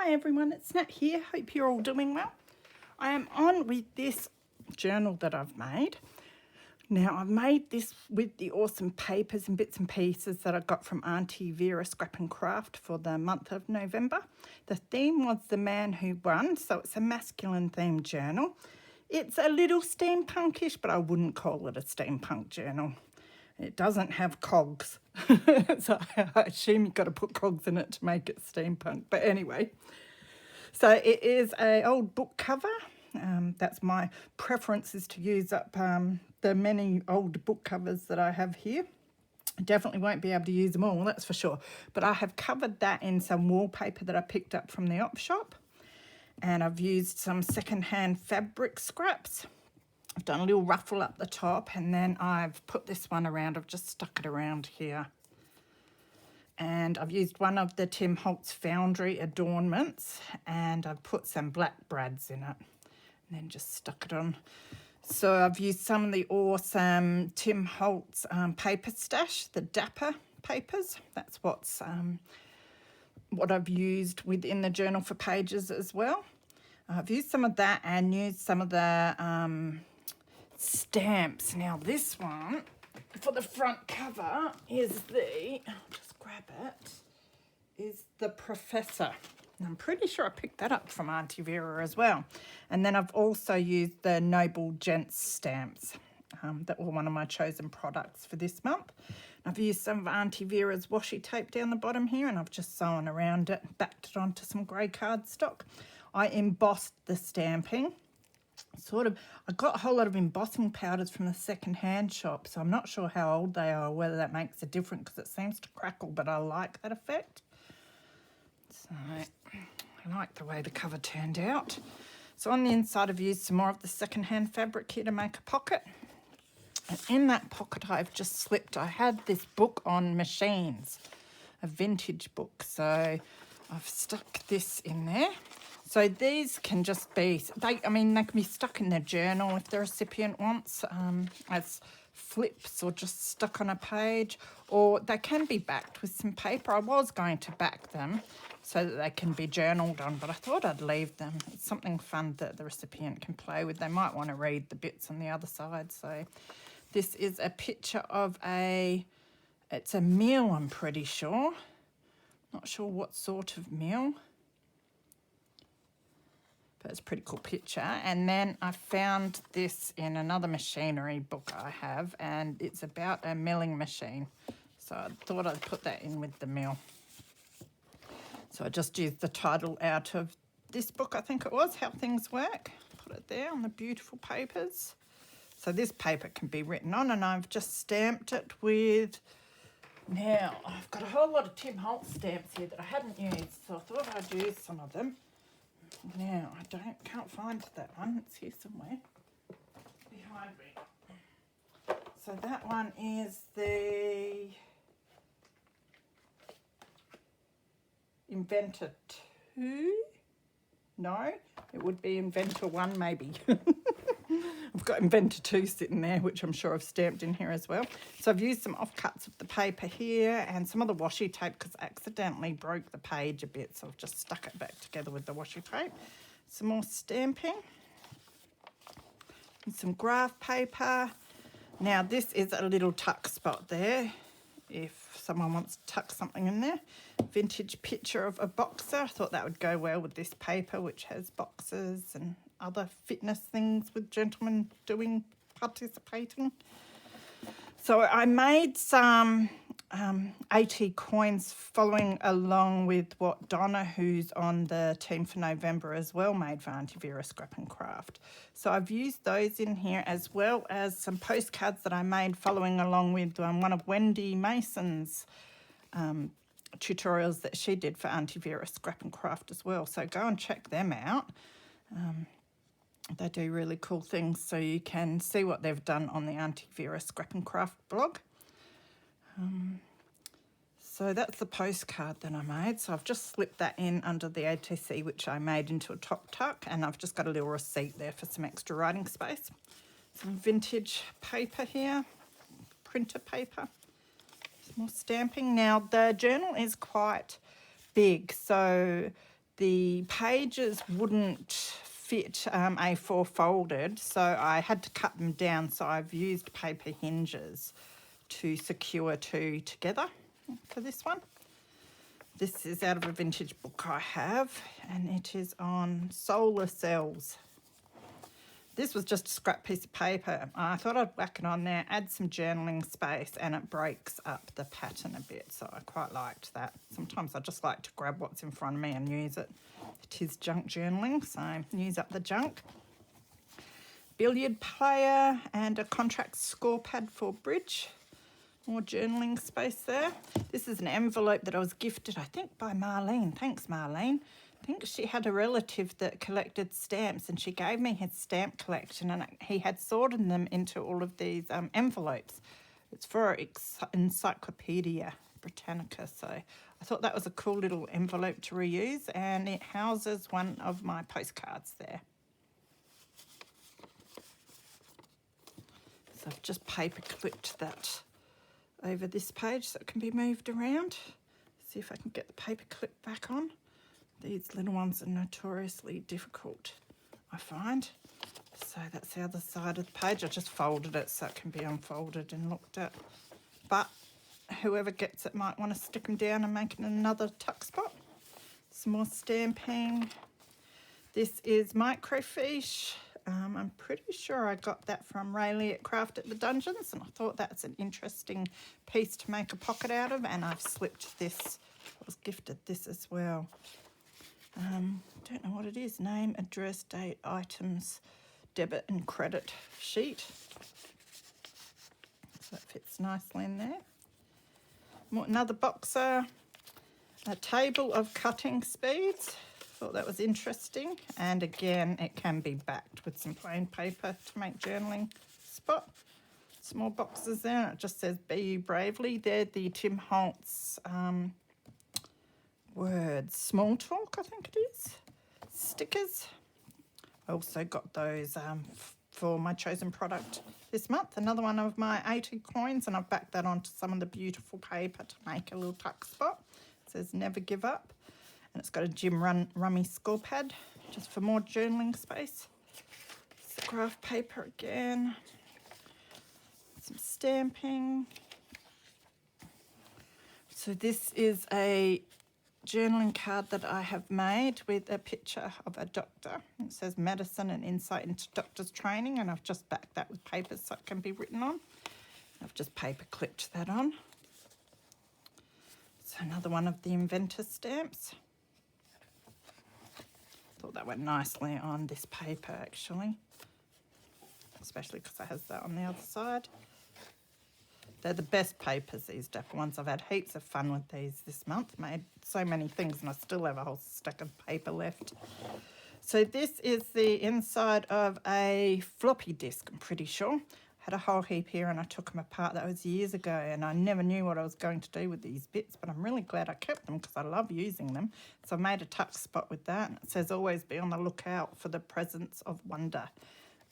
Hi everyone, it's Nat here. Hope you're all doing well. I am on with this journal that I've made. Now I've made this with the awesome papers and bits and pieces that I got from Aunty Vera Scrap and Craft for the month of November. The theme was The Man Who Won, so it's a masculine themed journal. It's a little steampunkish, but I wouldn't call it a steampunk journal. It doesn't have cogs, so I assume you've got to put cogs in it to make it steampunk. But anyway, so it is an old book cover. That's my preference, is to use up the many old book covers that I have here. I definitely won't be able to use them all, that's for sure. But I have covered that in some wallpaper that I picked up from the op shop. And I've used some secondhand fabric scraps. I've done a little ruffle up the top, and then I've put this one around. I've just stuck it around here. And I've used one of the Tim Holtz Foundry adornments, and I've put some black brads in it, and then just stuck it on. So I've used some of the awesome Tim Holtz paper stash, the Dapper papers. That's what I've used within the journal for pages as well. I've used some of that and used some of the stamps. Now this one for the front cover is just grab it, is the Professor. And I'm pretty sure I picked that up from Aunty Vera as well. And then I've also used the Noble Gents stamps that were one of my chosen products for this month. I've used some of Aunty Vera's washi tape down the bottom here, and I've just sewn around it, backed it onto some grey cardstock. I embossed the stamping. I got a whole lot of embossing powders from the second-hand shop, so I'm not sure how old they are or whether that makes a difference, because it seems to crackle, but I like that effect. So I like the way the cover turned out. So on the inside I've used some more of the second-hand fabric here to make a pocket. And in that pocket I've just slipped, I had this book on machines, a vintage book, so I've stuck this in there. So these can just be, they can be stuck in their journal if the recipient wants, as flips or just stuck on a page, or they can be backed with some paper. I was going to back them so that they can be journaled on, but I thought I'd leave them. It's something fun that the recipient can play with. They might want to read the bits on the other side. So this is a picture of it's a meal, I'm pretty sure. Not sure what sort of meal. But it's a pretty cool picture. And then I found this in another machinery book I have, and it's about a milling machine. So I thought I'd put that in with the mill. So I just used the title out of this book, I think it was, How Things Work. Put it there on the beautiful papers. So this paper can be written on, and I've just stamped it with, now I've got a whole lot of Tim Holtz stamps here that I hadn't used, so I thought I'd use some of them. Now, can't find that one. It's here somewhere behind me. So that one is the Inventor 2. No, it would be Inventor 1 maybe. I've got Inventor 2 sitting there, which I'm sure I've stamped in here as well. So I've used some offcuts of the paper here and some of the washi tape because I accidentally broke the page a bit, so I've just stuck it back together with the washi tape. Some more stamping and some graph paper. Now this is a little tuck spot there if someone wants to tuck something in there. Vintage picture of a boxer. I thought that would go well with this paper, which has boxes and other fitness things with gentlemen participating. So I made some AT coins following along with what Donna, who's on the team for November as well, made for Aunty Vera Scrap and Craft. So I've used those in here, as well as some postcards that I made following along with one of Wendy Mason's tutorials that she did for Aunty Vera Scrap and Craft as well. So go and check them out. They do really cool things, so you can see what they've done on the Aunty Vera Scrap and Craft blog. So that's the postcard that I made. So I've just slipped that in under the ATC, which I made into a top tuck, and I've just got a little receipt there for some extra writing space. Some vintage paper here, printer paper, some more stamping. Now the journal is quite big, so the pages wouldn't fit A4 folded, so I had to cut them down. So I've used paper hinges to secure two together for this one. This is out of a vintage book I have, and it is on solar cells. This was just a scrap piece of paper. I thought I'd whack it on there, add some journaling space, and it breaks up the pattern a bit, so I quite liked that. Sometimes I just like to grab what's in front of me and use it. It is junk journaling, so use up the junk. Billiard player and a contract score pad for bridge. More journaling space there. This is an envelope that I was gifted, I think, by Marlene. Thanks, Marlene. I think she had a relative that collected stamps, and she gave me his stamp collection, and he had sorted them into all of these envelopes. It's for Encyclopedia Britannica, so I thought that was a cool little envelope to reuse, and it houses one of my postcards there. So I've just paper clipped that over this page so it can be moved around. See if I can get the paper clip back on. These little ones are notoriously difficult, I find. So that's the other side of the page. I just folded it so it can be unfolded and looked at. But whoever gets it might want to stick them down and make it another tuck spot. Some more stamping. This is microfiche. I'm pretty sure I got that from Rayleigh at Craft at the Dungeons, and I thought that's an interesting piece to make a pocket out of, and I've slipped this. I was gifted this as well. Don't know what it is. Name, address, date, items, debit and credit sheet. So that fits nicely in there. Another boxer. A table of cutting speeds. Thought that was interesting. And again, it can be backed with some plain paper to make journaling spot. Some more boxes there. It just says Be You Bravely. They're the Tim Holtz words. Small Talk, I think it is. Stickers. I also got those for my chosen product this month. Another one of my 80 coins, and I've backed that onto some of the beautiful paper to make a little tuck spot. It says Never Give Up. And it's got a Jim Rummy score pad just for more journaling space. It's graph paper again. Some stamping. So this is a journaling card that I have made with a picture of a doctor. It says Medicine and Insight into Doctor's Training, and I've just backed that with paper so it can be written on. I've just paper clipped that on. So another one of the inventor stamps. Thought that went nicely on this paper actually, especially because it has that on the other side. They're the best papers, these Dapper ones. I've had heaps of fun with these this month. Made so many things, and I still have a whole stack of paper left. So this is the inside of a floppy disk, I'm pretty sure. I had a whole heap here and I took them apart. That was years ago, and I never knew what I was going to do with these bits, but I'm really glad I kept them because I love using them. So I made a tuck spot with that, and it says always be on the lookout for the presence of wonder.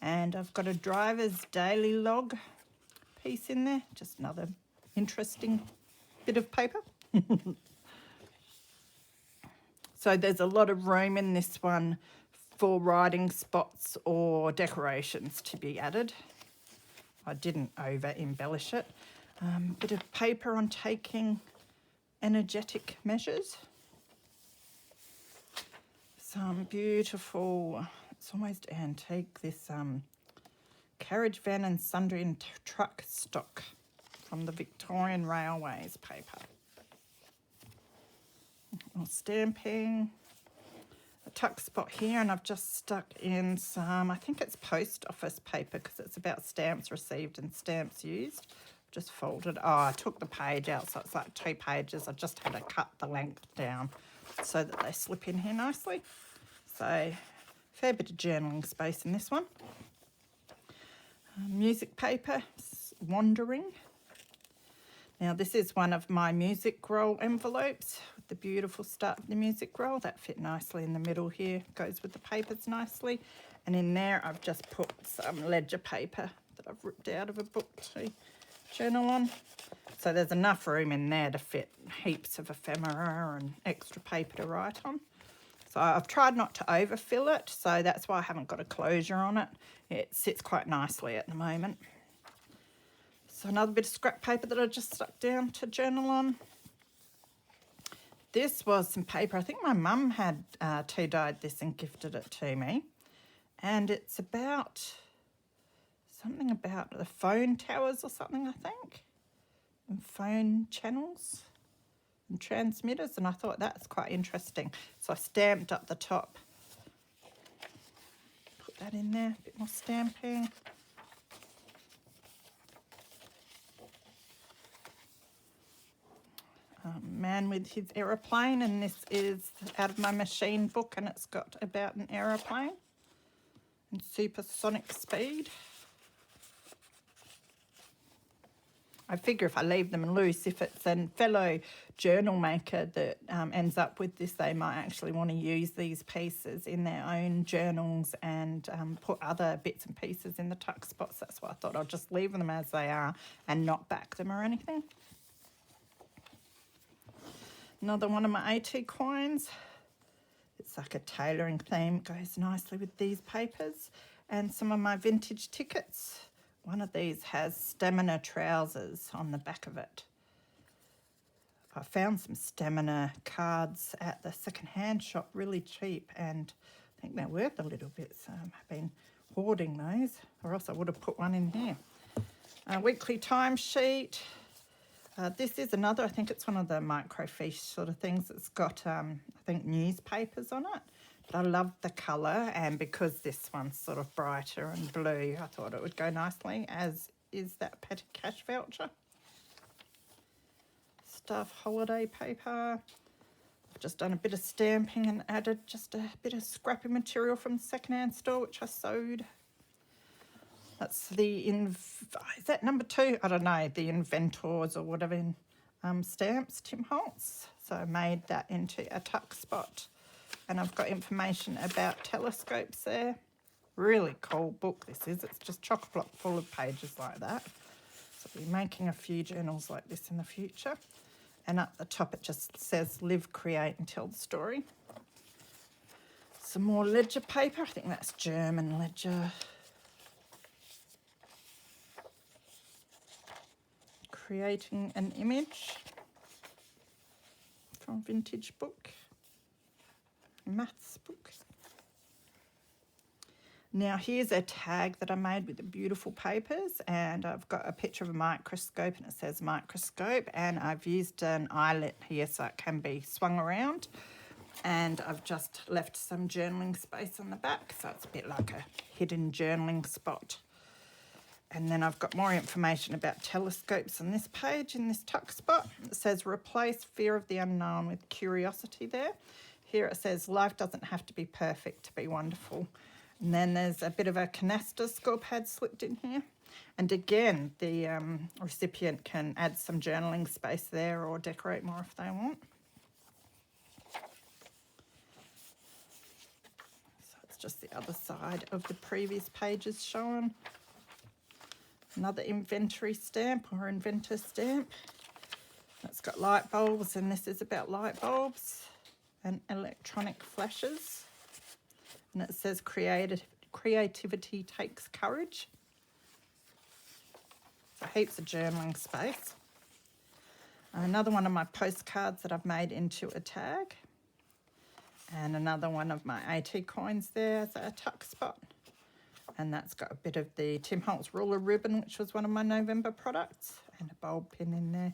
And I've got a driver's daily log piece in there, just another interesting bit of paper. So there's a lot of room in this one for writing spots or decorations to be added. I didn't over embellish it. Bit of paper on taking energetic measures. Some beautiful, it's almost antique, this carriage van and sundry and truck stock from the Victorian Railways paper. More stamping. A tuck spot here, and I've just stuck in some, I think it's post office paper because it's about stamps received and stamps used. Just folded. Oh, I took the page out, so it's like 2 pages. I just had to cut the length down so that they slip in here nicely. So, fair bit of journaling space in this one. Music paper, Wandering. Now this is one of my music roll envelopes with the beautiful start of the music roll. That fit nicely in the middle here, goes with the papers nicely. And in there I've just put some ledger paper that I've ripped out of a book to journal on. So there's enough room in there to fit heaps of ephemera and extra paper to write on. So I've tried not to overfill it, so that's why I haven't got a closure on it. It sits quite nicely at the moment. So another bit of scrap paper that I just stuck down to journal on. This was some paper. I think my mum had tea dyed this and gifted it to me. And it's about something about the phone towers or something, I think. And phone channels and transmitters. And I thought that's quite interesting. So I stamped up the top. Put that in there, a bit more stamping. Man with his aeroplane, and this is out of my machine book, and it's got about an aeroplane and supersonic speed. I figure if I leave them loose, if it's a fellow journal maker that ends up with this, they might actually want to use these pieces in their own journals and put other bits and pieces in the tuck spots. That's why I thought I'll just leave them as they are and not back them or anything. Another one of my AT coins. It's like a tailoring theme. It goes nicely with these papers. And some of my vintage tickets. One of these has stamina trousers on the back of it. I found some stamina cards at the second-hand shop really cheap, and I think they're worth a little bit, so I've been hoarding those, or else I would have put one in here. Weekly timesheet. This is another, I think it's one of the microfiche sort of things. It's got, I think, newspapers on it. But I love the colour, and because this one's sort of brighter and blue, I thought it would go nicely, as is that petty cash voucher. Stuff holiday paper. I've just done a bit of stamping and added just a bit of scrappy material from the second-hand store, which I sewed. That's the, is that number 2? I don't know, the Inventors or whatever in stamps, Tim Holtz. So I made that into a tuck spot. And I've got information about telescopes there. Really cool book this is. It's just chock-a-block full of pages like that. So I'll be making a few journals like this in the future. And at the top it just says live, create and tell the story. Some more ledger paper. I think that's German ledger. Creating an image from vintage book, maths book. Now here's a tag that I made with the beautiful papers, and I've got a picture of a microscope and it says microscope, and I've used an eyelet here so it can be swung around, and I've just left some journaling space on the back, so it's a bit like a hidden journaling spot. And then I've got more information about telescopes on this page in this tuck spot. It says replace fear of the unknown with curiosity there. Here it says life doesn't have to be perfect to be wonderful. And then there's a bit of a canister score pad slipped in here. And again, the recipient can add some journaling space there or decorate more if they want. So it's just the other side of the previous pages shown. Another inventory stamp or inventor stamp. It's got light bulbs, and this is about light bulbs and electronic flashes. And it says creativity takes courage. So heaps of journaling space. Another one of my postcards that I've made into a tag. And another one of my AT coins there as a tuck spot. And that's got a bit of the Tim Holtz ruler ribbon, which was one of my November products, and a bulb pin in there.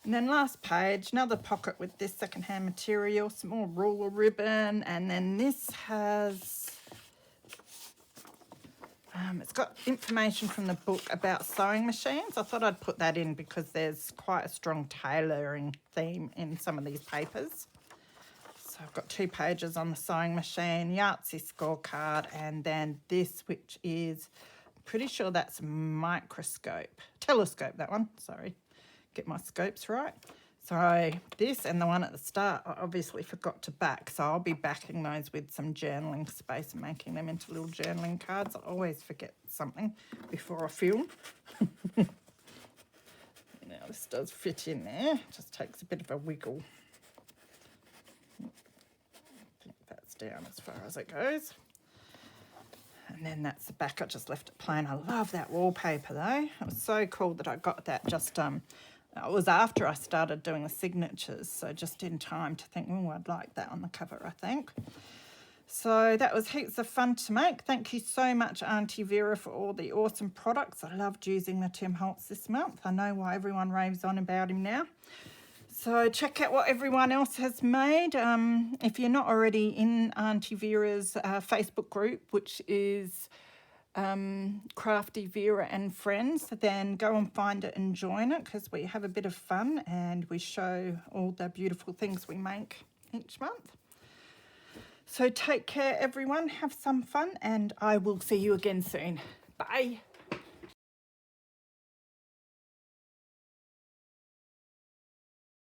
And then last page, another pocket with this secondhand material, some more ruler ribbon, and then this has, it's got information from the book about sewing machines. I thought I'd put that in because there's quite a strong tailoring theme in some of these papers. So I've got 2 pages on the sewing machine, Yahtzee scorecard, and then this, which is, pretty sure that's telescope, that one, sorry. Get my scopes right. So this and the one at the start, I obviously forgot to back, so I'll be backing those with some journaling space and making them into little journaling cards. I always forget something before I film. Now this does fit in there, just takes a bit of a wiggle. just down as far as it goes. And then that's the back. I just left it plain. I love that wallpaper though. It was so cool that I got that just, it was after I started doing the signatures. So just in time to think, oh, I'd like that on the cover, I think. So that was heaps of fun to make. Thank you so much, Aunty Vera, for all the awesome products. I loved using the Tim Holtz this month. I know why everyone raves on about him now. So check out what everyone else has made. If you're not already in Aunty Vera's Facebook group, which is Crafty Vera and Friends, then go and find it and join it, because we have a bit of fun and we show all the beautiful things we make each month. So take care, everyone. Have some fun, and I will see you again soon. Bye.